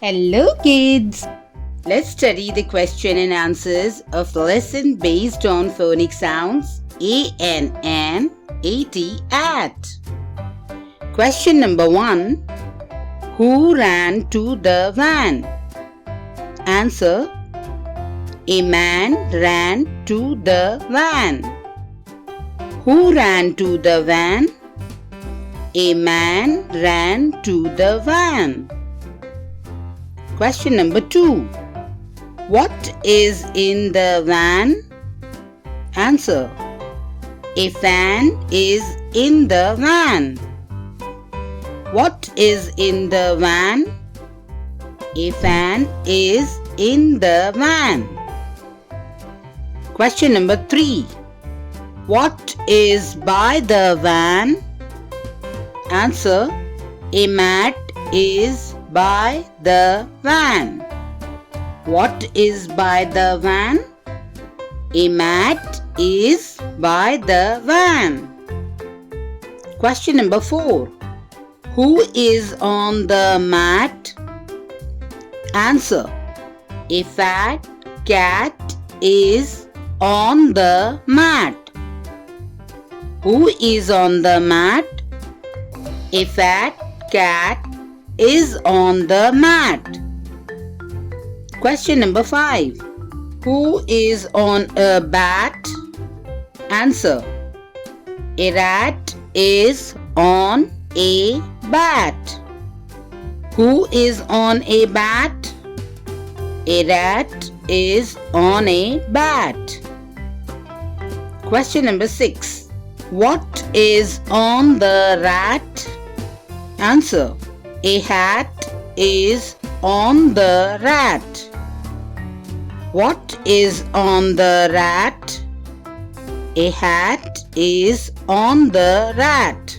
Hello kids! Let's study the question and answers of the lesson based on phonic sounds A-N-N, A-T, at. Question number 1. Who ran to the van? Answer. A man ran to the van. Who ran to the van? A man ran to the van. Question number 2. What is in the van? Answer. A fan is in the van. What is in the van? A fan is in the van. Question number 3. What is by the van? Answer. A mat is by the van. What is by the van? A mat is by the van. Question number 4. Who is on the mat? Answer. A fat cat is on the mat. Who is on the mat? A fat cat is on the mat. Question number 5. Who is on a bat? Answer. A rat is on a bat. Who is on a bat? A rat is on a bat. Question number 6. What is on the rat? Answer. A hat is on the rat. What is on the rat? A hat is on the rat.